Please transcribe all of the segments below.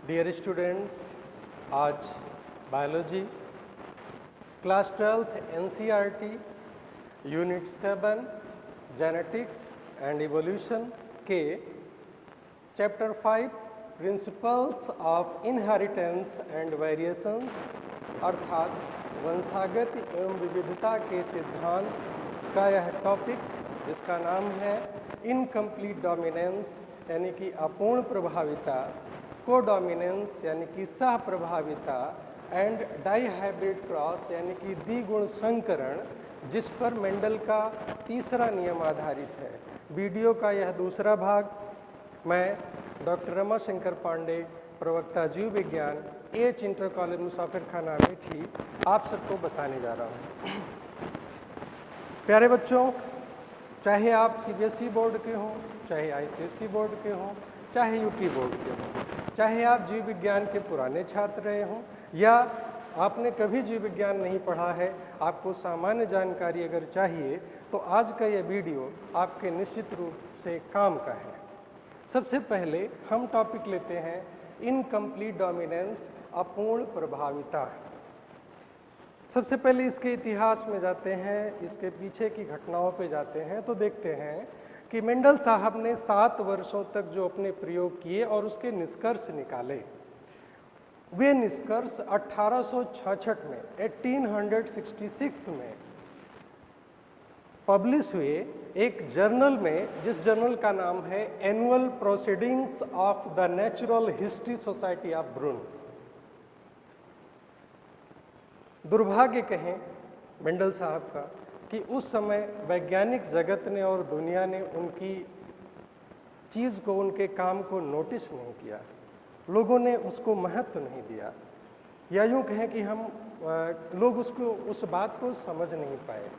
Dear students, आज biology class 12th NCERT unit 7 genetics and evolution के chapter 5 principles of inheritance and variations अर्थात वंशागत एवं विविधता के सिद्धांत का यह टॉपिक, जिसका नाम है इनकम्प्लीट डोमिनेंस यानी कि अपूर्ण प्रभाविता, कोडोमिनेंस यानी कि सह प्रभाविता एंड डाईहाइब्रिड क्रॉस यानी कि द्विगुण संकरण, जिस पर मेंडल का तीसरा नियम आधारित है। वीडियो का यह दूसरा भाग मैं डॉक्टर रमाशंकर पांडे, प्रवक्ता जीव विज्ञान, एच इंटर कॉलेज मुसाफिर खाना अमेठी, आप सबको बताने जा रहा हूँ। प्यारे बच्चों, चाहे आप सीबीएसई बोर्ड के हों, चाहे आईसीएसई बोर्ड के हों, चाहे यूपी बोर्ड के हों, चाहे आप जीव विज्ञान के पुराने छात्र रहे हों या आपने कभी जीव विज्ञान नहीं पढ़ा है, आपको सामान्य जानकारी अगर चाहिए तो आज का यह वीडियो आपके निश्चित रूप से काम का है। सबसे पहले हम टॉपिक लेते हैं इनकम्प्लीट डोमिनेंस, अपूर्ण प्रभाविता। सबसे पहले इसके इतिहास में जाते हैं, इसके पीछे की घटनाओं पे जाते हैं तो देखते हैं कि मेंडल साहब ने 7 वर्षों तक जो अपने प्रयोग किए और उसके निष्कर्ष निकाले, वे निष्कर्ष 1866 में 1866 में पब्लिश हुए एक जर्नल में, जिस जर्नल का नाम है annual proceedings of the natural history society of Brunn. दुर्भाग्य कहें मेंडल साहब का कि उस समय वैज्ञानिक जगत ने और दुनिया ने उनकी चीज़ को, उनके काम को नोटिस नहीं किया, लोगों ने उसको महत्व नहीं दिया, या यूँ कहें कि लोग उस बात को समझ नहीं पाए।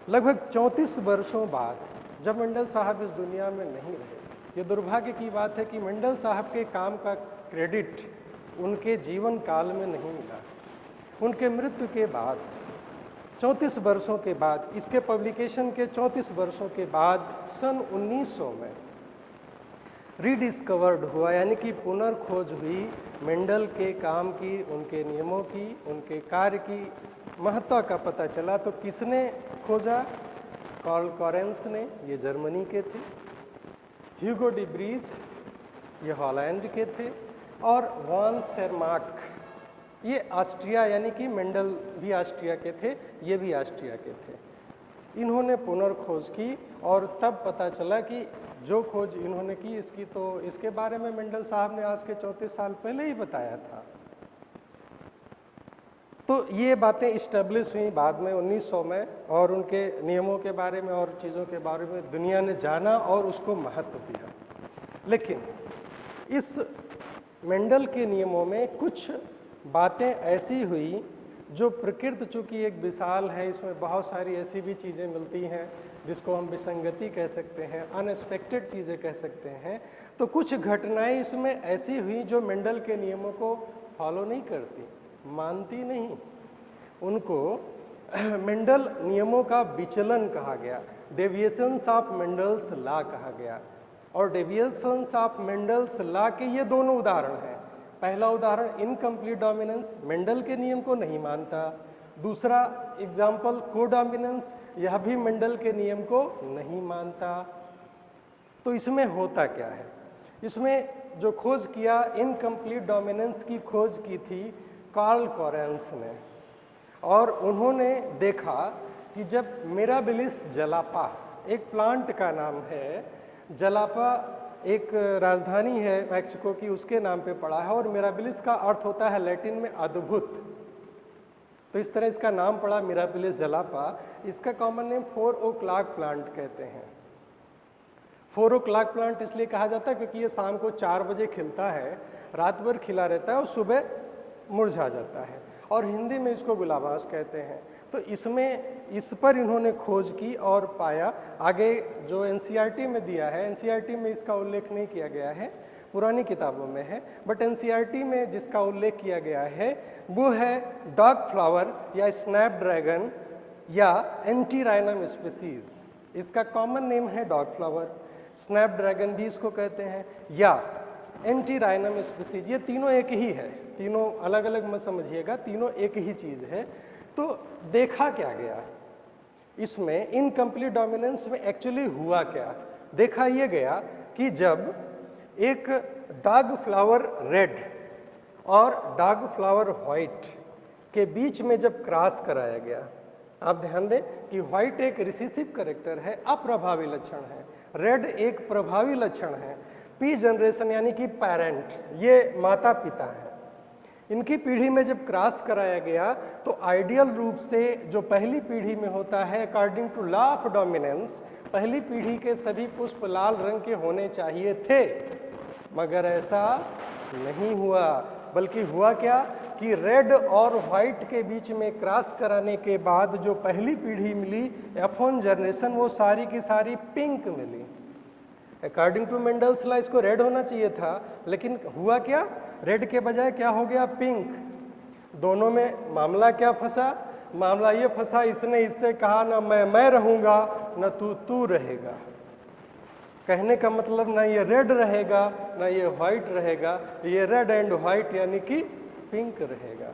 लगभग 34 वर्षों बाद जब मेंडल साहब इस दुनिया में नहीं रहे, ये दुर्भाग्य की बात है कि मेंडल साहब के काम का क्रेडिट उनके जीवन काल में नहीं मिला। उनके मृत्यु के बाद 34 वर्षों के बाद, इसके पब्लिकेशन के 34 वर्षों के बाद सन 1900 में रीडिस्कवर्ड हुआ, यानी कि पुनर्खोज हुई मेंडल के काम की, उनके नियमों की, उनके कार्य की महत्ता का पता चला। तो किसने खोजा? कार्ल कॉरेंस ने, ये जर्मनी के थे। ह्यूगो डी ब्रीज, ये हॉलैंड के थे। और वॉन सेरमार्क, ये ऑस्ट्रिया, यानी कि मेंडल भी ऑस्ट्रिया के थे, ये भी ऑस्ट्रिया के थे। इन्होंने पुनर्खोज की और तब पता चला कि जो खोज इन्होंने की इसके बारे में मेंडल साहब ने आज के 34 साल पहले ही बताया था। तो ये बातें इस्टेब्लिश हुई बाद में 1900 में, और उनके नियमों के बारे में और चीज़ों के बारे में दुनिया ने जाना और उसको महत्व दिया। लेकिन इस मेंडल के नियमों में कुछ बातें ऐसी हुई जो प्रकृति चूँकि एक विशाल है, इसमें बहुत सारी ऐसी भी चीज़ें मिलती हैं जिसको हम विसंगति कह सकते हैं, अनएक्सपेक्टेड चीज़ें कह सकते हैं। तो कुछ घटनाएं इसमें ऐसी हुई जो मेंडल के नियमों को फॉलो नहीं करती, मानती नहीं। उनको मेंडल नियमों का विचलन कहा गया, डेविएशंस ऑफ मेंडल्स लॉ कहा गया। और डेविएशंस ऑफ मेंडल्स लॉ के ये दोनों उदाहरण हैं। पहला उदाहरण इनकम्प्लीट डोमिनेंस, मेंडल के नियम को नहीं मानता। दूसरा एग्जाम्पल कोडोमिनेंस, यह भी मेंडल के नियम को नहीं मानता। तो इसमें होता क्या है? इसमें जो खोज किया, इनकम्प्लीट डोमिनेंस की खोज की थी कार्ल कॉरेंस ने, और उन्होंने देखा कि जब मिराबिलिस जलापा, एक प्लांट का नाम है, जलापा एक राजधानी है मैक्सिको की, उसके नाम पे पड़ा है, और मिराबिलिस का अर्थ होता है लैटिन में अद्भुत। तो इस तरह इसका नाम पड़ा मिराबिलिस जलापा। इसका कॉमन नेम 4 o'clock प्लांट कहते हैं। 4 o'clock प्लांट इसलिए कहा जाता है क्योंकि ये शाम को 4 बजे खिलता है, रात भर खिला रहता है और सुबह मुरझा जाता है, और हिंदी में इसको गुलाबाश कहते हैं। तो इस पर इन्होंने खोज की और पाया। आगे जो एनसीईआरटी में दिया है, एनसीईआरटी में इसका उल्लेख नहीं किया गया है, पुरानी किताबों में है, बट एनसीईआरटी में जिसका उल्लेख किया गया है वो है डॉग फ्लावर या स्नैपड्रैगन या एंटीराइनम स्पीसीज। इसका कॉमन नेम है डॉग फ्लावर, स्नैपड्रैगन भी इसको कहते हैं, या एंटी राइनम स्पीसीज, ये तीनों एक ही है, तीनों अलग अलग मत समझिएगा, तीनों एक ही चीज़ है। तो देखा क्या गया इसमें, इनकम्प्लीट डोमिनेंस में एक्चुअली हुआ क्या? देखा ये गया कि जब एक डॉग फ्लावर रेड और डॉग फ्लावर व्हाइट के बीच में जब क्रॉस कराया गया, आप ध्यान दें कि व्हाइट एक रिसेसिव कैरेक्टर है, अप्रभावी लक्षण है, रेड एक प्रभावी लक्षण है। पी जनरेशन यानी कि पेरेंट, ये माता पिता है, इनकी पीढ़ी में जब क्रॉस कराया गया तो आइडियल रूप से जो पहली पीढ़ी में होता है, according to law of dominance, पहली पीढ़ी के सभी पुष्प लाल रंग के होने चाहिए थे, मगर ऐसा नहीं हुआ। बल्कि हुआ क्या कि रेड और व्हाइट के बीच में क्रॉस कराने के बाद जो पहली पीढ़ी मिली, F1 जनरेशन, वो सारी की सारी पिंक मिली। अकॉर्डिंग टू मेंडल्स लॉ इसको रेड होना चाहिए था, लेकिन हुआ क्या, रेड के बजाय क्या हो गया, पिंक। दोनों में मामला क्या फंसा? मामला ये फंसा, इसने इससे कहा ना मैं रहूंगा ना तू रहेगा। कहने का मतलब ना ये रेड रहेगा ना ये व्हाइट रहेगा, ये रेड एंड व्हाइट यानी कि पिंक रहेगा।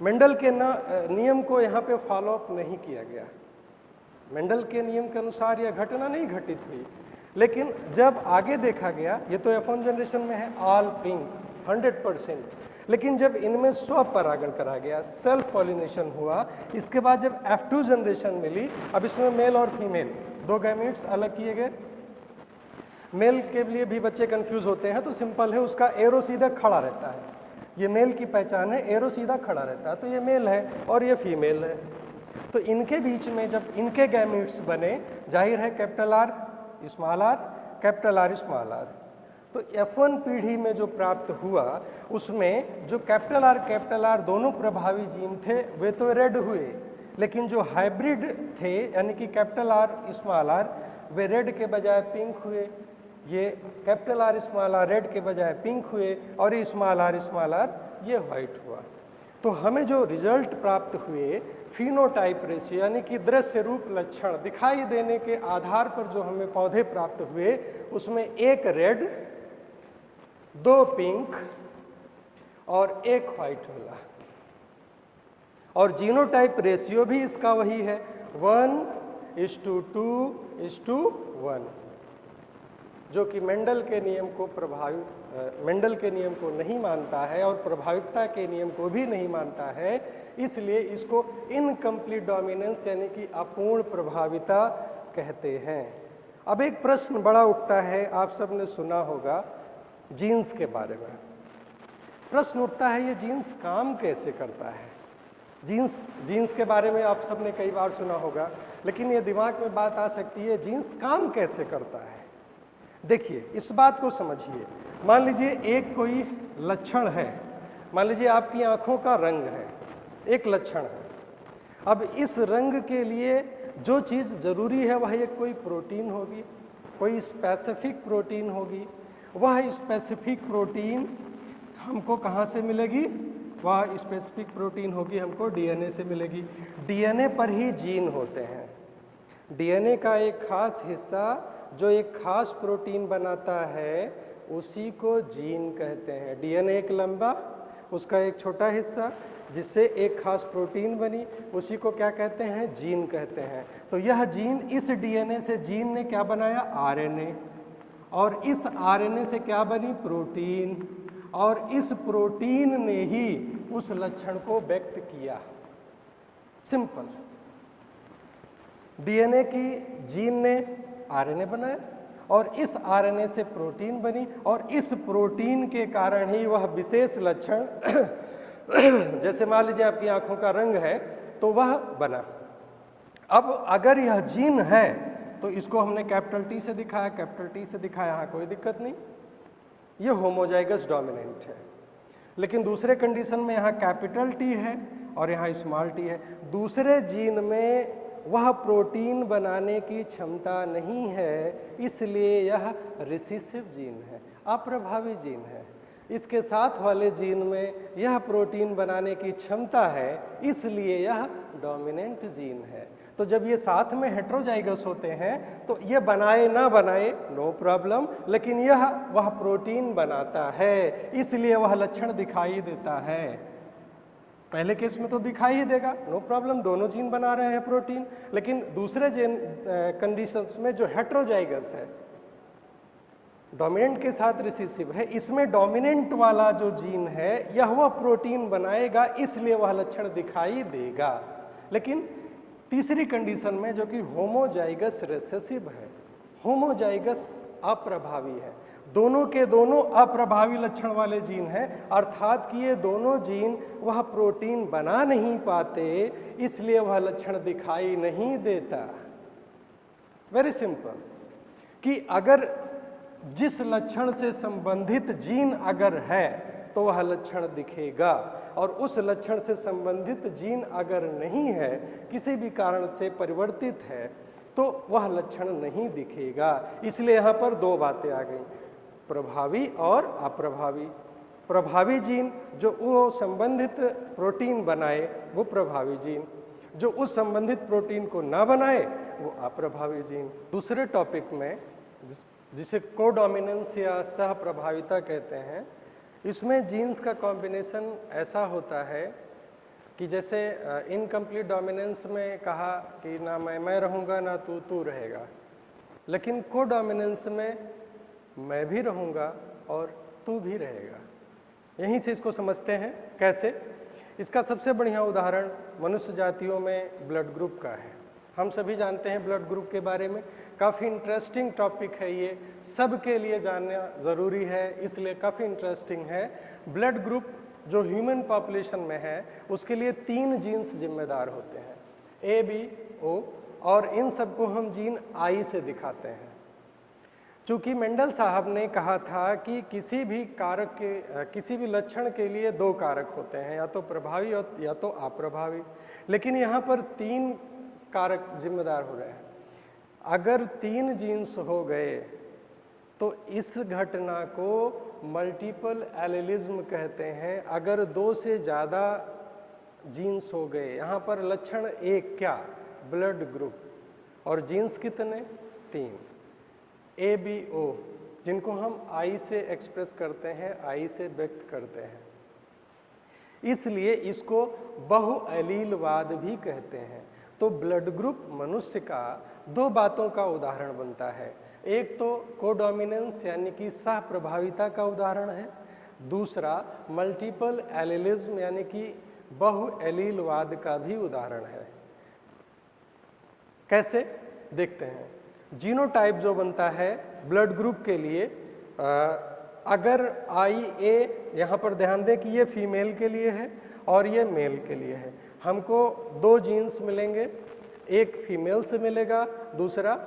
मेंडल के नियम को यहाँ पे फॉलो अप नहीं किया गया। मेंडल के नियम के अनुसार यह घटना नहीं घटित हुई। लेकिन जब आगे देखा गया, ये तो F1 जनरेशन में है ऑल पिंक 100%, लेकिन जब इनमें स्वपरागण करा गया, सेल्फ पॉलिनेशन हुआ, इसके बाद जब F2 जनरेशन मिली, अब इसमें मेल और फीमेल दो गैमीट्स अलग किए गए। मेल के लिए भी बच्चे कंफ्यूज होते हैं, तो सिंपल है, उसका एरो सीधा खड़ा रहता है, ये मेल की पहचान है, एरो सीधा खड़ा रहता है, तो ये मेल है और ये फीमेल है। तो इनके बीच में जब इनके गैमीट्स बने, जाहिर है capital R small R, capital R small R, तो F1 पीढ़ी में जो प्राप्त हुआ उसमें जो कैपिटल आर दोनों प्रभावी जीन थे वे तो रेड हुए, लेकिन जो हाइब्रिड थे यानी कि कैपिटल आर स्मॉल आर, वे रेड के बजाय पिंक हुए। ये capital R small R red के बजाय पिंक हुए और ये स्मॉल आर ये व्हाइट हुआ। तो हमें जो रिजल्ट प्राप्त हुए, फिनोटाइप रेशियो यानी कि दृश्य रूप लक्षण दिखाई देने के आधार पर जो हमें पौधे प्राप्त हुए, उसमें एक रेड, दो पिंक और एक व्हाइट मिला। और जीनोटाइप रेशियो भी इसका वही है, 1:2:1, जो कि मेंडल के नियम को मेंडल के नियम को नहीं मानता है और प्रभाविकता के नियम को भी नहीं मानता है, इसलिए इसको इनकम्प्लीट डोमिनेंस यानी कि अपूर्ण प्रभाविता कहते हैं। अब एक प्रश्न बड़ा उठता है, आप सबने सुना होगा जीन्स के बारे में। प्रश्न उठता है, ये जीन्स काम कैसे करता है? जीन्स के बारे में आप सबने कई बार सुना होगा, लेकिन ये दिमाग में बात आ सकती है, जीन्स काम कैसे करता है? देखिए, इस बात को समझिए। मान लीजिए एक कोई लक्षण है, मान लीजिए आपकी आंखों का रंग है, एक लक्षण है। अब इस रंग के लिए जो चीज़ जरूरी है वह एक कोई प्रोटीन होगी, कोई स्पेसिफिक प्रोटीन होगी। वह स्पेसिफिक प्रोटीन हमको कहाँ से मिलेगी? वह स्पेसिफिक प्रोटीन होगी हमको डीएनए से मिलेगी। डीएनए पर ही जीन होते हैं। डीएनए का एक खास हिस्सा जो एक खास प्रोटीन बनाता है उसी को जीन कहते हैं। डीएनए एक लंबा, उसका एक छोटा हिस्सा जिससे एक खास प्रोटीन बनी, उसी को क्या कहते हैं? जीन कहते हैं। तो यह जीन, इस डीएनए से जीन ने क्या बनाया? आरएनए, और इस आरएनए से क्या बनी? प्रोटीन, और इस प्रोटीन ने ही उस लक्षण को व्यक्त किया। सिंपल। डीएनए की जीन ने आरएनए बनाया और इस आरएनए से प्रोटीन बनी, और इस प्रोटीन के कारण ही वह विशेष लक्षण जैसे मान लीजिए आपकी आंखों का रंग है तो वह बना। अब अगर यह जीन है तो इसको हमने कैपिटल टी से दिखाया, कैपिटल टी से दिखाया, यहाँ कोई दिक्कत नहीं, ये होमोजाइगस डोमिनेंट है। लेकिन दूसरे कंडीशन में यहाँ कैपिटल टी है और यहाँ स्मॉल टी है। दूसरे जीन में वह प्रोटीन बनाने की क्षमता नहीं है, इसलिए यह रिसेसिव जीन है, अप्रभावी जीन है। इसके साथ वाले जीन में यह प्रोटीन बनाने की क्षमता है, इसलिए यह डोमिनेंट जीन है। तो जब ये साथ में हेट्रोजाइगस होते हैं तो ये बनाए ना बनाए नो प्रॉब्लम, लेकिन यह वह प्रोटीन बनाता है, इसलिए वह लक्षण दिखाई देता है। पहले केस में तो दिखाई ही देगा, नो प्रॉब्लम, दोनों जीन बना रहे हैं प्रोटीन। लेकिन दूसरे जीन कंडीशंस में जो हेट्रोजाइगस है, डोमिनेंट के साथ रिसेसिव है, इसमें डोमिनेंट वाला जो जीन है यह वह प्रोटीन बनाएगा, इसलिए वह लक्षण दिखाई देगा। लेकिन तीसरी कंडीशन में जो कि होमोजाइगस रिसेसिव है, होमोजाइगस अप्रभावी है, दोनों के दोनों अप्रभावी लक्षण वाले जीन हैं, अर्थात कि ये दोनों जीन वह प्रोटीन बना नहीं पाते, इसलिए वह लक्षण दिखाई नहीं देता। वेरी सिंपल, कि अगर जिस लक्षण से संबंधित जीन अगर है तो वह लक्षण दिखेगा, और उस लक्षण से संबंधित जीन अगर नहीं है, किसी भी कारण से परिवर्तित है, तो वह लक्षण नहीं दिखेगा। इसलिए यहाँ पर दो बातें आ गई, प्रभावी और अप्रभावी। प्रभावी जीन जो वो संबंधित प्रोटीन बनाए वो प्रभावी जीन, जो उस संबंधित प्रोटीन को ना बनाए वो अप्रभावी जीन। दूसरे टॉपिक में जिसे कोडोमिनेंस या सह प्रभाविता कहते हैं, इसमें जीन्स का कॉम्बिनेशन ऐसा होता है कि जैसे इनकम्प्लीट डोमिनेंस में कहा कि ना मैं रहूँगा ना तू रहेगा, लेकिन कोडोमिनेंस में मैं भी रहूँगा और तू भी रहेगा। यहीं से इसको समझते हैं कैसे। इसका सबसे बढ़िया उदाहरण मनुष्य जातियों में ब्लड ग्रुप का है। हम सभी जानते हैं ब्लड ग्रुप के बारे में, काफ़ी इंटरेस्टिंग टॉपिक है ये, सबके लिए जानना ज़रूरी है, इसलिए काफ़ी इंटरेस्टिंग है। ब्लड ग्रुप जो ह्यूमन पॉपुलेशन में है उसके लिए 3 जीन्स जिम्मेदार होते हैं, ए, बी, ओ, और इन सबको हम जीन आई से दिखाते हैं। चूँकि मेंडल साहब ने कहा था कि किसी भी कारक के किसी भी लक्षण के लिए 2 कारक होते हैं, या तो प्रभावी या तो अप्रभावी, लेकिन यहाँ पर 3 कारक जिम्मेदार हो रहे हैं। अगर 3 जीन्स हो गए तो इस घटना को मल्टीपल एलिलिज्म कहते हैं। अगर 2 से ज़्यादा जीन्स हो गए, यहाँ पर लक्षण एक क्या, ब्लड ग्रुप, और जीन्स कितने, 3, ए, बी, ओ, जिनको हम आई से एक्सप्रेस करते हैं, आई से व्यक्त करते हैं। इसलिए इसको बहुएलीलवाद भी कहते हैं। तो ब्लड ग्रुप मनुष्य का 2 बातों का उदाहरण बनता है, एक तो कोडोमिनेंस यानी कि सह प्रभाविता का उदाहरण है, दूसरा मल्टीपल एलिलिज्म यानी कि बहुएलीलवाद का भी उदाहरण है। कैसे देखते हैं। जीनोटाइप जो बनता है ब्लड ग्रुप के लिए, अगर आई ए, यहाँ पर ध्यान दें कि ये फीमेल के लिए है और ये मेल के लिए है, हमको 2 जीन्स मिलेंगे, एक फीमेल से मिलेगा, दूसरा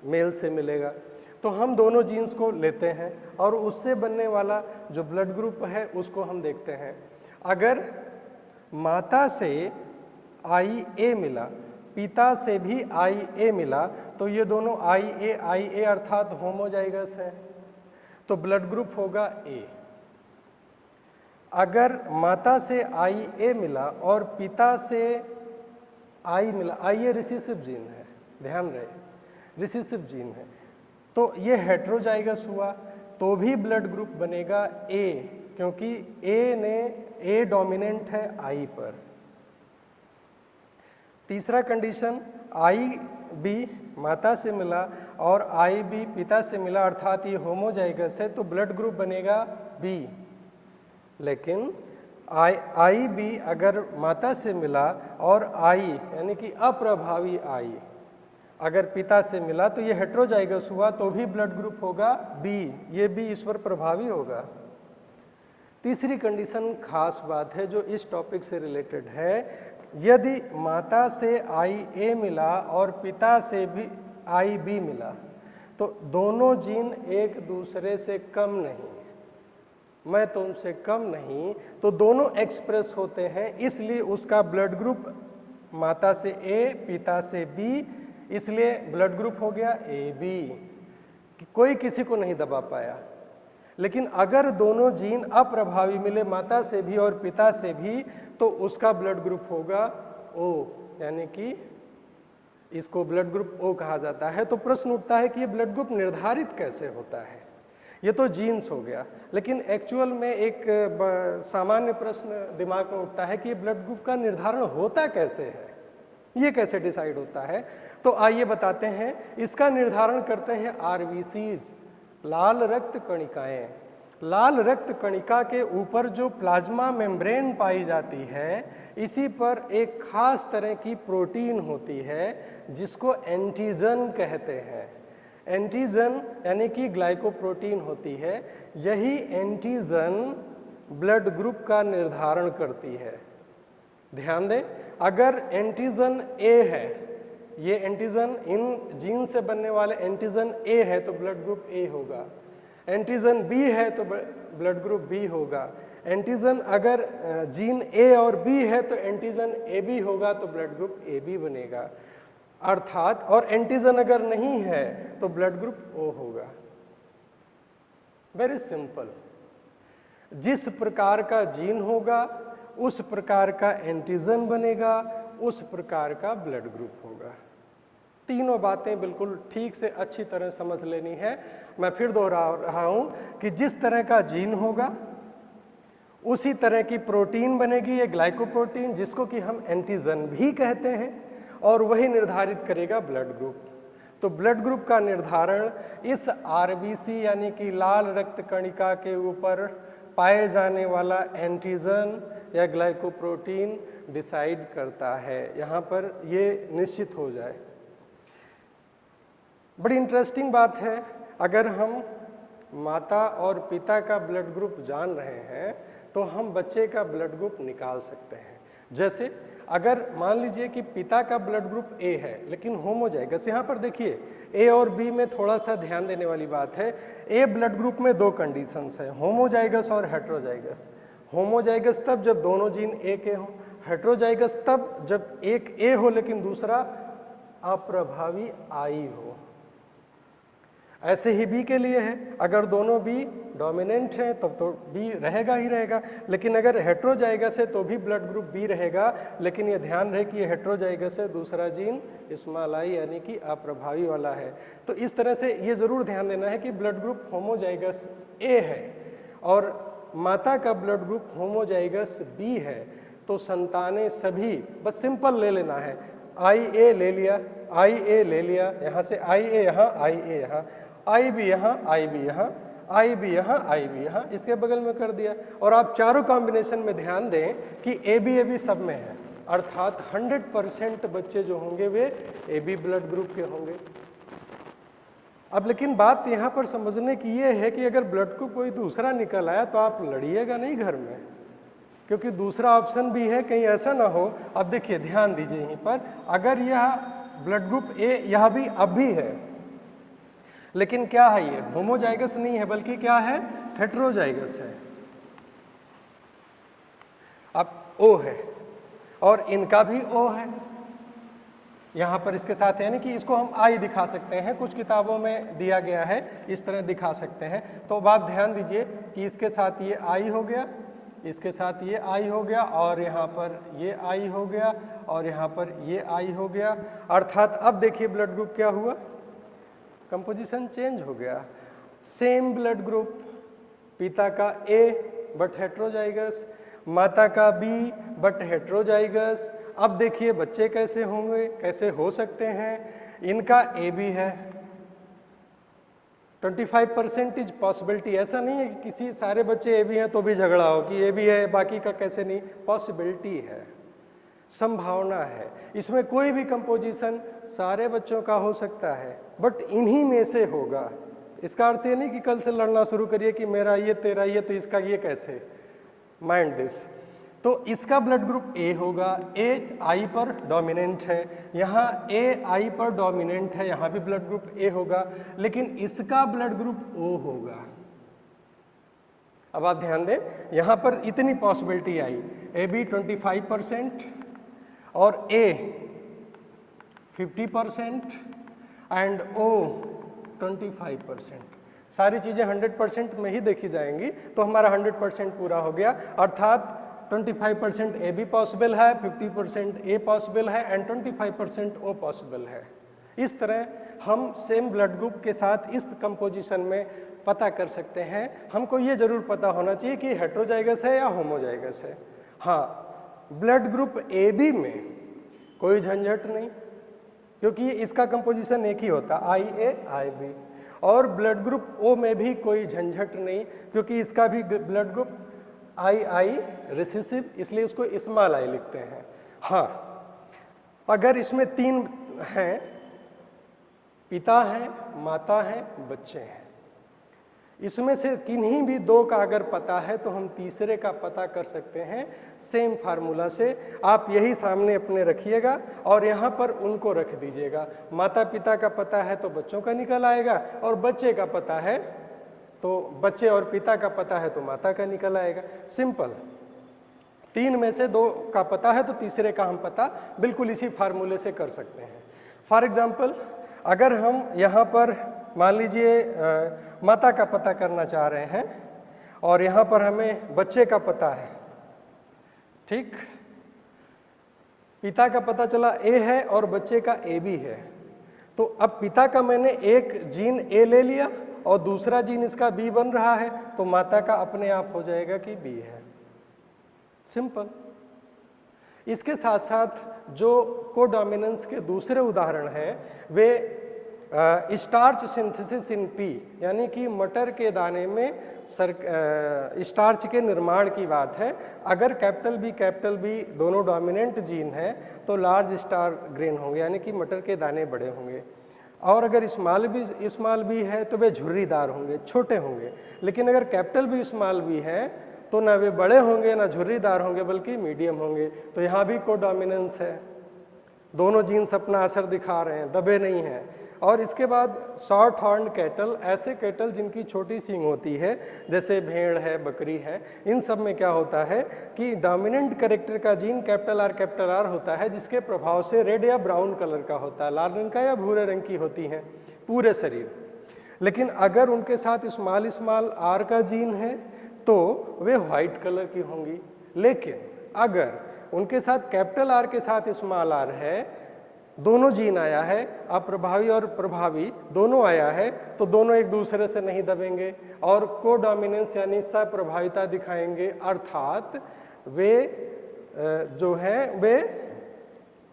मेल से मिलेगा। तो हम दोनों जीन्स को लेते हैं और उससे बनने वाला जो ब्लड ग्रुप है उसको हम देखते हैं। अगर माता से आई ए मिला, पिता से भी आई ए मिला, तो ये दोनों आई ए अर्थात होमोजाइगस है, तो ब्लड ग्रुप होगा ए। अगर माता से आई ए मिला और पिता से आई मिला, आई ए रिसेसिव जीन है, ध्यान रहे रिसेसिव जीन है, तो ये हेट्रोजाइगस हुआ तो भी ब्लड ग्रुप बनेगा ए, क्योंकि ए डोमिनेंट है आई पर। तीसरा कंडीशन, आई बी माता से मिला और आई बी पिता से मिला, अर्थात ये होमोजाइगस है, तो ब्लड ग्रुप बनेगा बी। लेकिन आई बी अगर माता से मिला और आई यानी कि अप्रभावी आई अगर पिता से मिला, तो ये हेट्रोजाइगस हुआ तो भी ब्लड ग्रुप होगा बी, ये बी इस पर प्रभावी होगा। तीसरी कंडीशन खास बात है जो इस टॉपिक से रिलेटेड है, यदि माता से आई ए मिला और पिता से भी आई बी मिला, तो दोनों जीन एक दूसरे से कम नहीं, मैं तो उनसे कम नहीं, तो दोनों एक्सप्रेस होते हैं, इसलिए उसका ब्लड ग्रुप माता से ए पिता से बी, इसलिए ब्लड ग्रुप हो गया ए बी। कोई किसी को नहीं दबा पाया। लेकिन अगर दोनों जीन अप्रभावी मिले माता से भी और पिता से भी, तो उसका ब्लड ग्रुप होगा ओ, यानी कि इसको ब्लड ग्रुप ओ कहा जाता है। तो प्रश्न उठता है कि ये ब्लड ग्रुप निर्धारित कैसे होता है। ये तो जीन्स हो गया, लेकिन एक्चुअल में एक सामान्य प्रश्न दिमाग में उठता है कि ये ब्लड ग्रुप का निर्धारण होता कैसे है, ये कैसे डिसाइड होता है। तो आइए बताते हैं। इसका निर्धारण करते हैं आरबीसीज, लाल रक्त कणिकाएं। लाल रक्त कणिका के ऊपर जो प्लाज्मा मेम्ब्रेन पाई जाती है, इसी पर एक खास तरह की प्रोटीन होती है जिसको एंटीजन कहते हैं। एंटीजन यानी कि ग्लाइकोप्रोटीन होती है। यही एंटीजन ब्लड ग्रुप का निर्धारण करती है। ध्यान दें, अगर एंटीजन ए है, ये एंटीजन इन जीन से बनने वाले एंटीजन ए है तो ब्लड ग्रुप ए होगा। एंटीजन बी है तो ब्लड ग्रुप बी होगा। एंटीजन अगर जीन ए और बी है तो एंटीजन ए बी होगा तो ब्लड ग्रुप ए बी बनेगा। अर्थात और एंटीजन अगर नहीं है तो ब्लड ग्रुप ओ होगा। Very simple. जिस प्रकार का जीन होगा उस प्रकार का एंटीजन बनेगा, उस प्रकार का ब्लड ग्रुप होगा। तीनों बातें बिल्कुल ठीक से अच्छी तरह समझ लेनी है। मैं फिर दोहरा रहा हूं कि जिस तरह का जीन होगा उसी तरह की प्रोटीन बनेगी, ये ग्लाइकोप्रोटीन, जिसको कि हम एंटीजन भी कहते हैं, और वही निर्धारित करेगा ब्लड ग्रुप। तो ब्लड ग्रुप का निर्धारण इस आरबीसी यानी कि लाल रक्त कणिका के ऊपर पाए जाने वाला एंटीजन या ग्लाइकोप्रोटीन डिसाइड करता है। यहाँ पर ये निश्चित हो जाए। बड़ी इंटरेस्टिंग बात है, अगर हम माता और पिता का ब्लड ग्रुप जान रहे हैं तो हम बच्चे का ब्लड ग्रुप निकाल सकते हैं। जैसे अगर मान लीजिए कि पिता का ब्लड ग्रुप ए है लेकिन होमोजाइगस, यहाँ पर देखिए ए और बी में थोड़ा सा ध्यान देने वाली बात है। ए ब्लड ग्रुप में दो कंडीशंस है, होमोजाइगस और हेट्रोजाइगस। होमोजाइगस तब जब दोनों जीन ए के हों, हेट्रोजाइगस तब जब एक ए हो लेकिन दूसरा अप्रभावी आई हो। ऐसे ही बी के लिए है, अगर दोनों बी डोमिनेंट हैं तब तो बी रहेगा ही रहेगा, लेकिन अगर हेट्रोजाइगस है तो भी ब्लड ग्रुप बी रहेगा। लेकिन ये ध्यान रहे कि ये हेट्रोजाइगस है, दूसरा जीन स्मॉल आई यानी कि अप्रभावी वाला है। तो इस तरह से ये जरूर ध्यान देना है कि ब्लड ग्रुप होमोजाइगस ए है और माता का ब्लड ग्रुप होमोजाइगस बी है तो संतानें सभी, बस सिंपल ले लेना है, आई ए ले लिया, आई ए ले लिया, यहाँ से आई ए यहाँ, आई ए यहाँ, आई बी यहाँ, आई बी यहाँ, आई बी यहाँ, आई बी यहाँ, इसके बगल में कर दिया। और आप चारों कॉम्बिनेशन में ध्यान दें कि ए बी सब में है, अर्थात 100% बच्चे जो होंगे वे ए बी ब्लड ग्रुप के होंगे। अब लेकिन बात यहाँ पर समझने की ये है कि अगर ब्लड ग्रुप कोई दूसरा निकल आया तो आप लड़िएगा नहीं घर में, क्योंकि दूसरा ऑप्शन भी है, कहीं ऐसा ना हो। अब देखिए ध्यान दीजिए यहीं पर, अगर यह ब्लड ग्रुप ए यह भी अब भी है, लेकिन क्या है ये होमोजाइगस नहीं है बल्कि क्या है, हेट्रोजाइगस है। अब ओ है और इनका भी ओ है, यहां पर इसके साथ यानी कि इसको हम आई दिखा सकते हैं, कुछ किताबों में दिया गया है इस तरह दिखा सकते हैं। तो अब आप ध्यान दीजिए कि इसके साथ ये आई हो गया, इसके साथ ये आई हो गया, और यहाँ पर ये आई हो गया, और यहाँ पर ये आई हो गया। अर्थात अब देखिए ब्लड ग्रुप क्या हुआ, कंपोजिशन चेंज हो गया। सेम ब्लड ग्रुप, पिता का ए बट हेट्रोजाइगस, माता का बी बट हेट्रोजाइगस। अब देखिए बच्चे कैसे होंगे, कैसे हो सकते हैं। इनका ए बी है, 25% पॉसिबिलिटी। ऐसा नहीं है कि किसी सारे बच्चे ए बी हैं तो भी झगड़ा हो कि ए बी है बाकी का कैसे नहीं, पॉसिबिलिटी है, संभावना है। इसमें कोई भी कंपोजिशन सारे बच्चों का हो सकता है बट इन्हीं में से होगा। इसका अर्थ ये नहीं कि कल से लड़ना शुरू करिए कि मेरा ये तेरा ये तो इसका ये कैसे, माइंड दिस। तो इसका ब्लड ग्रुप ए होगा, ए आई पर डोमिनेंट है, यहाँ ए आई पर डोमिनेंट है, यहाँ भी ब्लड ग्रुप ए होगा, लेकिन इसका ब्लड ग्रुप ओ होगा। अब आप ध्यान दें, यहाँ पर इतनी पॉसिबिलिटी आई, ए बी 25% और ए 50% एंड ओ 25%। सारी चीजें 100% में ही देखी जाएंगी तो हमारा 100% पूरा हो गया। अर्थात 25% ए बी पॉसिबल है, 50% ए पॉसिबल है एंड 25% ओ पॉसिबल है। इस तरह हम सेम ब्लड ग्रुप के साथ इस कंपोजिशन में पता कर सकते हैं। हमको ये जरूर पता होना चाहिए कि हेट्रोजाइगस है या होमोजाइगस है। हाँ, ब्लड ग्रुप ए बी में कोई झंझट नहीं, क्योंकि इसका कंपोजिशन एक ही होता आई ए आई बी। और ब्लड ग्रुप ओ में भी कोई झंझट नहीं, क्योंकि इसका भी blood group I I recessive, इसलिए इसको स्मॉल आई लिखते हैं। हाँ, अगर इसमें 3 हैं, पिता है, माता है, बच्चे हैं, इसमें से किन्हीं भी 2 का अगर पता है तो हम तीसरे का पता कर सकते हैं सेम फार्मूला से। आप यही सामने अपने रखिएगा और यहाँ पर उनको रख दीजिएगा। माता पिता का पता है तो बच्चों का निकल आएगा, और बच्चे का पता है तो बच्चे और पिता का पता है तो माता का निकल आएगा। सिंपल। 3 में से 2 का पता है तो तीसरे का हम पता बिल्कुल इसी फार्मूले से कर सकते हैं। फॉर एग्जाम्पल, अगर हम यहाँ पर मान लीजिए माता का पता करना चाह रहे हैं और यहाँ पर हमें बच्चे का पता है, ठीक, पिता का पता चला ए है और बच्चे का ए बी है, तो अब पिता का मैंने एक जीन ए ले लिया और दूसरा जीन इसका बी बन रहा है, तो माता का अपने आप हो जाएगा कि बी है। सिंपल। इसके साथ साथ जो कोडोमिनेंस के दूसरे उदाहरण हैं वे स्टार्च सिंथेसिस इन पी, यानी कि मटर के दाने में स्टार्च के निर्माण की बात है। अगर कैपिटल बी दोनों डोमिनेंट जीन है तो लार्ज स्टार ग्रेन होंगे, यानी कि मटर के दाने बड़े होंगे। और अगर स्मॉल बी है तो वे झुर्रीदार होंगे, छोटे होंगे। लेकिन अगर कैपिटल बी स्मॉल बी है तो ना वे बड़े होंगे ना झुर्रीदार होंगे, बल्कि मीडियम होंगे। तो यहाँ भी कोडोमिनेंस है, दोनों जीन्स अपना असर दिखा रहे हैं, दबे नहीं हैं। और इसके बाद शॉर्ट हॉर्न कैटल, ऐसे कैटल जिनकी छोटी सींग होती है, जैसे भेड़ है, बकरी है, इन सब में क्या होता है कि डोमिनेंट कैरेक्टर का जीन कैपिटल आर होता है, जिसके प्रभाव से रेड या ब्राउन कलर का होता है, लाल रंग का या भूरे रंग की होती हैं पूरे शरीर। लेकिन अगर उनके साथ स्मॉल आर का जीन है तो वे व्हाइट कलर की होंगी। लेकिन अगर उनके साथ कैपिटल आर के साथ स्मॉल आर है, दोनों जीन आया है, अप्रभावी और प्रभावी दोनों आया है, तो दोनों एक दूसरे से नहीं दबेंगे और कोडोमिनेंस यानी सप्रभाविता दिखाएंगे। अर्थात वे जो हैं वे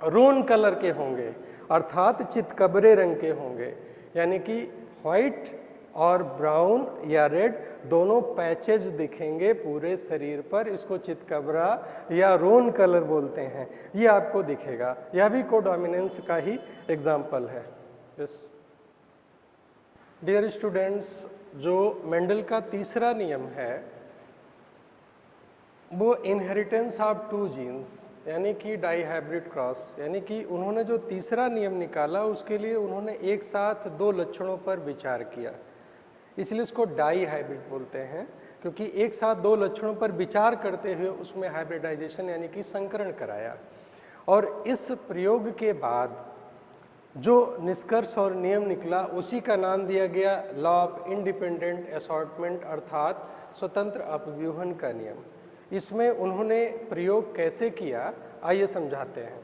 रोन कलर के होंगे, अर्थात चितकबरे रंग के होंगे, यानी कि व्हाइट और ब्राउन या रेड दोनों पैचेज दिखेंगे पूरे शरीर पर। इसको चितकबरा या रोन कलर बोलते हैं, ये आपको दिखेगा। यह भी कोडोमिनेंस का ही एग्जाम्पल है। डियर स्टूडेंट्स, जो मेंडल का तीसरा नियम है वो इनहेरिटेंस ऑफ 2 जीन्स, यानी कि डाई हाइब्रिड क्रॉस, यानी कि उन्होंने जो तीसरा नियम निकाला उसके लिए उन्होंने एक साथ 2 लक्षणों पर विचार किया, इसलिए इसको डाई हाइब्रिड बोलते हैं, क्योंकि एक साथ 2 लक्षणों पर विचार करते हुए उसमें हाइब्रिडाइजेशन यानी कि संकरण कराया। और इस प्रयोग के बाद जो निष्कर्ष और नियम निकला उसी का नाम दिया गया लॉ ऑफ इंडिपेंडेंट असॉर्टमेंट, अर्थात स्वतंत्र अपव्यूहन का नियम। इसमें उन्होंने प्रयोग कैसे किया आइए समझाते हैं।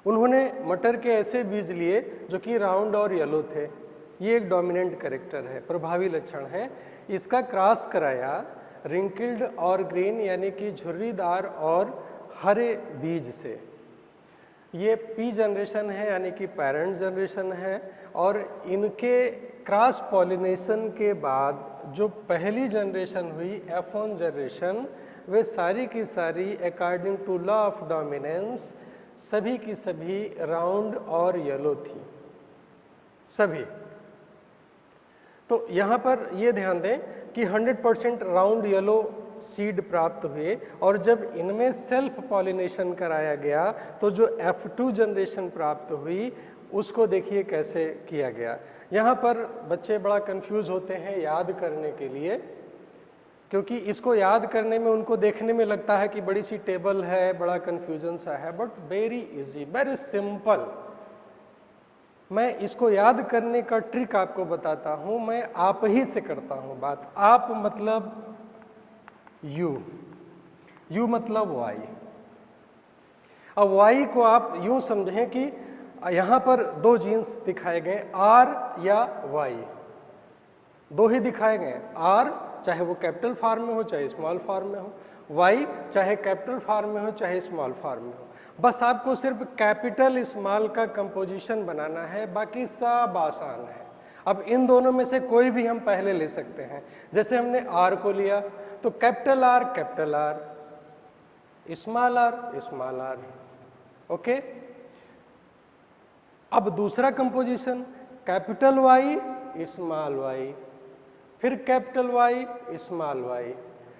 उन्होंने मटर के ऐसे बीज लिए जो कि राउंड और येलो थे, ये एक डोमिनेंट कैरेक्टर है, प्रभावी लक्षण है। इसका क्रॉस कराया रिंकल्ड और ग्रीन यानी कि झुर्रीदार और हरे बीज से। ये पी जनरेशन है यानी कि पेरेंट जनरेशन है, और इनके क्रॉस पॉलिनेशन के बाद जो पहली जनरेशन हुई F1 जनरेशन, वे सारी की सारी according to law of dominance सभी की सभी राउंड और येलो थी, सभी। तो यहाँ पर ये ध्यान दें कि 100% राउंड येलो सीड प्राप्त हुए, और जब इनमें सेल्फ पॉलिनेशन कराया गया तो जो F2 जनरेशन प्राप्त हुई उसको देखिए कैसे किया गया। यहाँ पर बच्चे बड़ा कंफ्यूज होते हैं याद करने के लिए, क्योंकि इसको याद करने में उनको देखने में लगता है कि बड़ी सी टेबल है, बड़ा कंफ्यूजन सा है, but very easy, very simple. मैं इसको याद करने का ट्रिक आपको बताता हूं, मैं आप ही से करता हूं बात। आप मतलब यू, U मतलब Y। अब Y को आप यूं समझें कि यहाँ पर दो जीन्स दिखाए गए R या Y, दो ही दिखाए गए, R चाहे वो कैपिटल फॉर्म में हो चाहे स्मॉल फॉर्म में हो, Y चाहे कैपिटल फॉर्म में हो चाहे स्मॉल फॉर्म में हो। बस आपको सिर्फ कैपिटल स्मॉल का कंपोजिशन बनाना है, बाकी सब आसान है। अब इन दोनों में से कोई भी हम पहले ले सकते हैं। जैसे हमने R को लिया तो capital R, small r, okay. अब दूसरा composition capital Y small y, फिर कैपिटल Y स्मॉल y,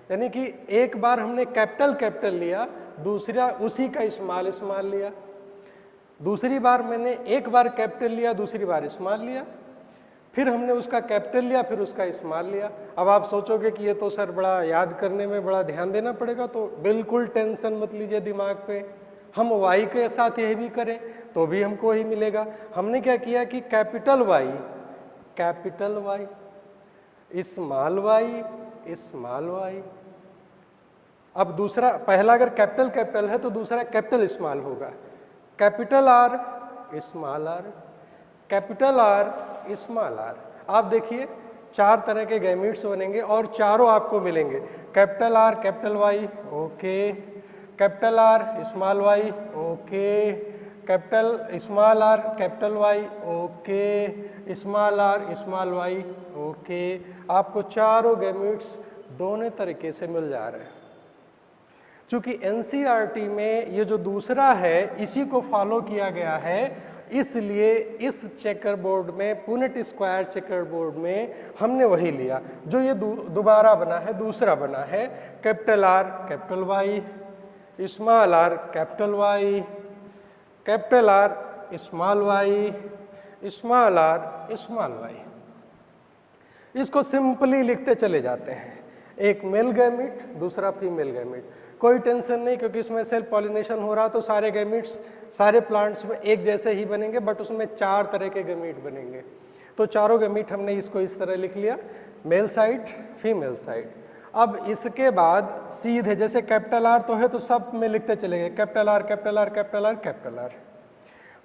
यानी कि एक बार हमने कैपिटल लिया, दूसरा उसी का स्मॉल लिया, दूसरी बार मैंने एक बार कैपिटल लिया, दूसरी बार स्मॉल लिया, फिर हमने उसका कैपिटल लिया, फिर उसका स्मॉल लिया। अब आप सोचोगे कि ये तो सर बड़ा याद करने में बड़ा ध्यान देना पड़ेगा, तो बिल्कुल टेंशन मत लीजिए दिमाग पे, हम Y के साथ यही भी करें तो भी हमको ही मिलेगा। हमने क्या किया कि कैपिटल Y स्मॉल y। अब दूसरा, पहला अगर कैपिटल है तो दूसरा कैपिटल स्मॉल होगा, capital R small r, capital R small r। आप देखिए 4 तरह के गैमीट्स बनेंगे और चारों आपको मिलेंगे, capital R capital Y okay, capital R small y okay, capital small r capital Y okay, small r small y okay. आपको चारों गैमीट्स दोनों तरीके से मिल जा रहे हैं। चूंकि एनसीईआरटी में ये जो दूसरा है इसी को फॉलो किया गया है, इसलिए इस चेकर बोर्ड में, पुनेट स्क्वायर चेकर बोर्ड में हमने वही लिया जो ये दोबारा बना है, दूसरा बना है, capital R capital Y small r capital Y, capital R small y small r small y। इसको सिंपली लिखते चले जाते हैं, एक मेल गैमीट दूसरा फीमेल गैमीट, कोई टेंशन नहीं, क्योंकि इसमें सेल्फ पॉलिनेशन हो रहा तो सारे गैमीट्स सारे प्लांट्स में एक जैसे ही बनेंगे, बट उसमें 4 तरह के गैमीट बनेंगे। तो चारों गैमीट हमने इसको इस तरह लिख लिया, मेल साइड फीमेल साइड। अब इसके बाद सीधे जैसे कैपिटल R तो है तो सब में लिखते चले गए, capital R capital R capital R capital R।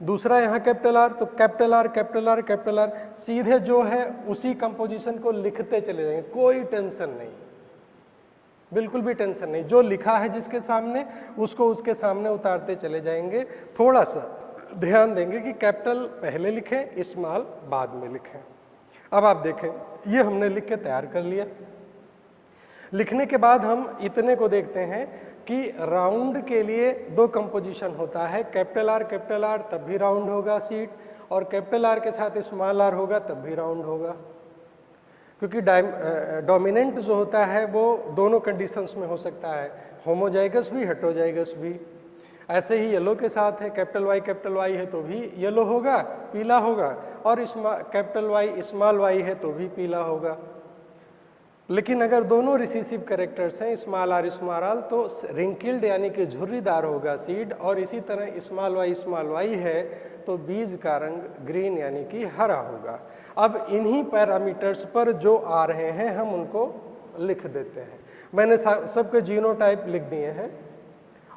दूसरा यहाँ कैपिटल R तो capital R capital R capital R, सीधे जो है उसी कंपोजिशन को लिखते चले जाएंगे, कोई टेंशन नहीं, बिल्कुल भी टेंशन नहीं। जो लिखा है जिसके सामने उसको उसके सामने उतारते चले जाएंगे। थोड़ा सा ध्यान देंगे कि कैपिटल पहले लिखें स्मॉल बाद में लिखें। अब आप देखें ये हमने लिख के तैयार कर लिया। लिखने के बाद हम इतने को देखते हैं कि राउंड के लिए 2 कंपोजिशन होता है, कैपिटल R तब भी राउंड होगा सीट, और कैपिटल R के साथ स्मॉल r होगा तब भी राउंड होगा, क्योंकि डोमिनेंट जो होता है वो दोनों कंडीशंस में हो सकता है, होमोजाइगस भी हेटेरोजाइगस भी। ऐसे ही येलो के साथ है, कैपिटल Y है तो भी येलो होगा, पीला होगा, और कैपिटल Y स्मॉल y है तो भी पीला होगा। लेकिन अगर दोनों रिसेसिव कैरेक्टर्स हैं स्मॉल r तो रिंकिल्ड यानी कि झुर्रीदार होगा सीड, और इसी तरह स्मॉल y है तो बीज का रंग ग्रीन यानी कि हरा होगा। अब इन्हीं पैरामीटर्स पर जो आ रहे हैं हम उनको लिख देते हैं। मैंने सबके जीनोटाइप लिख दिए हैं,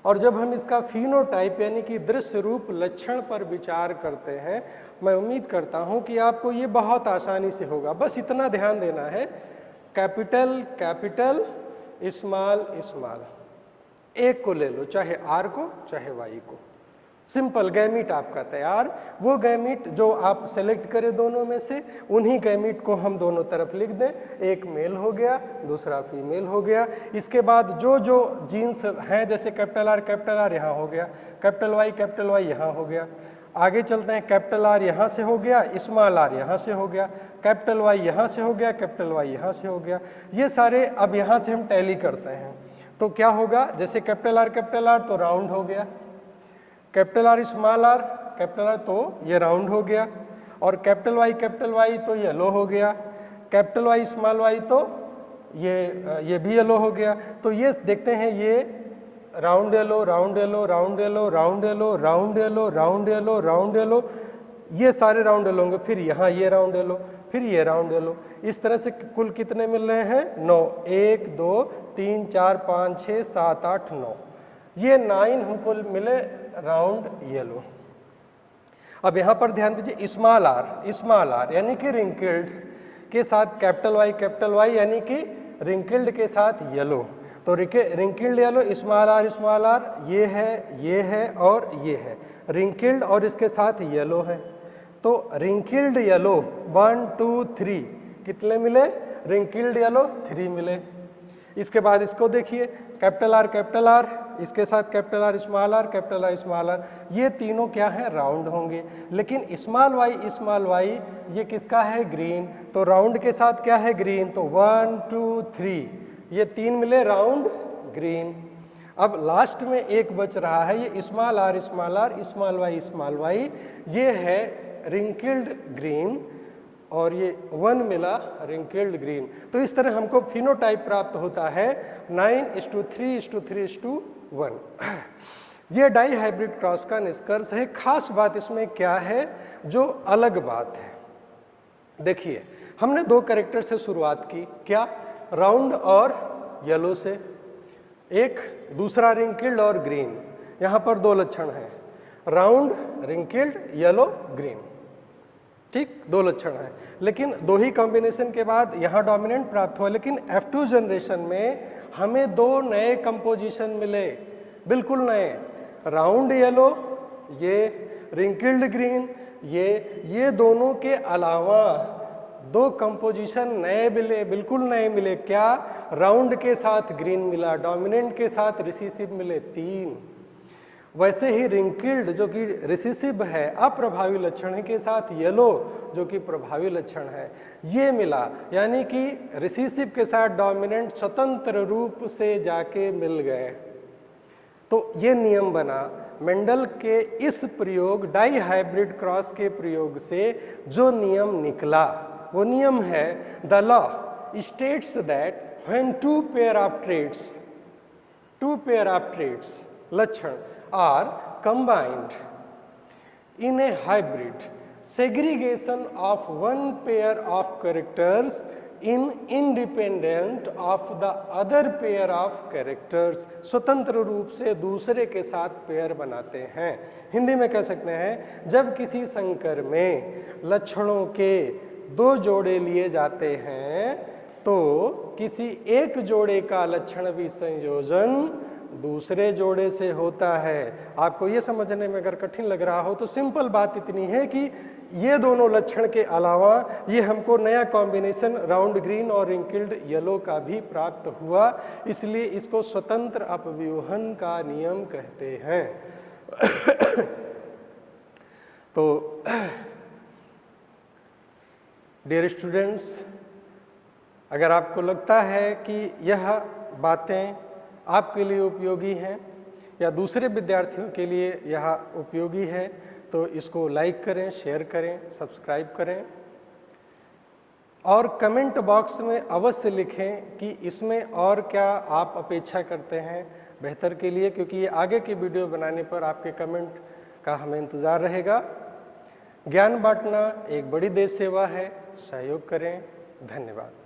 और जब हम इसका फिनोटाइप यानी कि दृश्य रूप लक्षण पर विचार करते हैं, मैं उम्मीद करता हूं कि आपको ये बहुत आसानी से होगा। बस इतना ध्यान देना है, कैपिटल स्मॉल, एक को ले लो, चाहे R को चाहे Y को, सिंपल गैमीट आपका तैयार। वो गैमीट जो आप सेलेक्ट करें दोनों में से, उन्हीं गैमीट को हम दोनों तरफ लिख दें, एक मेल हो गया दूसरा फीमेल हो गया। इसके बाद जो जो जीन्स हैं, जैसे कैपिटल R यहाँ हो गया, कैपिटल Y यहाँ हो गया, आगे चलते हैं, कैपिटल R यहाँ से हो गया, स्मॉल r यहाँ से हो गया, कैपिटल Y यहाँ से हो गया, कैपिटल Y यहाँ से हो गया। ये सारे अब यहाँ से हम टैली करते हैं तो क्या होगा, जैसे कैपिटल R तो राउंड हो गया, कैपिटल R स्मॉल r तो ये राउंड हो गया, और कैपिटल Y तो येलो हो गया, कैपिटल Y स्मॉल y तो ये भी येलो हो गया। तो ये देखते हैं, ये round yellow, round yellow, round yellow, round yellow, round yellow, round yellow, round yellow, ये सारे राउंड येलो होंगे। फिर यहाँ ये राउंड येलो, फिर ये राउंड येलो। इस तरह से कुल कितने मिल रहे हैं? 9। 1 2 3 4 5 6 7 8 9, ये 9 हमको मिले राउंड येलो। अब यहाँ पर ध्यान दीजिए, स्मॉल आर यानी कि रिंकल्ड के साथ कैपिटल वाई यानी कि रिंकल्ड के साथ येलो। तो रिंकल्ड येलो, स्मॉल आर, ये है और ये है रिंकल्ड और इसके साथ येलो है। तो रिंकल्ड येलो 1 2 3 कितने मिले? रिंकल्ड येलो 3 मिले। इसके बाद इसको देखिए, कैपिटल आर, इसके साथ कैपिटल आर स्मॉल आर, ये तीनों क्या है? राउंड होंगे। लेकिन स्मॉल वाई ये किसका है? ग्रीन। तो राउंड के साथ क्या है? ग्रीन। तो 1 2 3 ये 3 मिले राउंड ग्रीन। अब लास्ट में एक बच रहा है, ये स्मॉल आर स्मॉल वाई, ये है रिंकल्ड ग्रीन और ये 1 मिला रिंकल्ड ग्रीन। तो इस तरह हमको फिनोटाइप प्राप्त होता है 9:3:3:1। ये डाई हाइब्रिड क्रॉस का निष्कर्ष है। खास बात इसमें क्या है जो अलग बात है? देखिए, हमने 2 कैरेक्टर से शुरुआत की, क्या? राउंड और येलो से। एक दूसरा रिंकल्ड और ग्रीन। यहाँ पर 2 लक्षण हैं, राउंड, रिंकल्ड, येलो, ग्रीन। ठीक, 2 लक्षण हैं। लेकिन 2 ही कॉम्बिनेशन के बाद यहाँ डोमिनेंट प्राप्त हुआ। लेकिन F2 जनरेशन में हमें 2 नए कंपोजिशन मिले, बिल्कुल नए। राउंड येलो, ये रिंकल्ड ग्रीन, ये दोनों के अलावा 2 कंपोजिशन नए मिले, बिल्कुल नए मिले। क्या? राउंड के साथ ग्रीन मिला, डोमिनेंट के साथ रिसेसिव मिले 3। वैसे ही रिंकल्ड जो कि रिसेसिव है, अप्रभावी लक्षण है, के साथ येलो जो कि प्रभावी लक्षण है, ये मिला। यानी कि रिसेसिव के साथ डोमिनेंट स्वतंत्र रूप से जाके मिल गए। तो ये नियम बना। मेंडल के इस प्रयोग, डाई हाइब्रिड क्रॉस के प्रयोग से जो नियम निकला, वो नियम है, the law states that when two pair of traits लक्षण are combined in a hybrid, segregation of one pair of characters in independent of the other pair of characters, स्वतंत्र रूप से दूसरे के साथ पेयर बनाते हैं। हिंदी में कह सकते हैं, जब किसी संकर में लक्षणों के 2 जोड़े लिए जाते हैं तो किसी एक जोड़े का लक्षण विसंयोजन दूसरे जोड़े से होता है। आपको ये समझने में अगर कठिन लग रहा हो तो सिंपल बात इतनी है कि ये दोनों लक्षण के अलावा ये हमको नया कॉम्बिनेशन राउंड ग्रीन और रिंकल्ड येलो का भी प्राप्त हुआ, इसलिए इसको स्वतंत्र अपव्यूहन का नियम कहते हैं। तो डियर स्टूडेंट्स, अगर आपको लगता है कि यह बातें आपके लिए उपयोगी हैं या दूसरे विद्यार्थियों के लिए यह उपयोगी है, तो इसको लाइक करें, शेयर करें, सब्सक्राइब करें और कमेंट बॉक्स में अवश्य लिखें कि इसमें और क्या आप अपेक्षा करते हैं बेहतर के लिए, क्योंकि ये आगे की वीडियो बनाने पर आपके कमेंट का हमें इंतज़ार रहेगा। ज्ञान बांटना एक बड़ी देश सेवा है, सहयोग करें। धन्यवाद।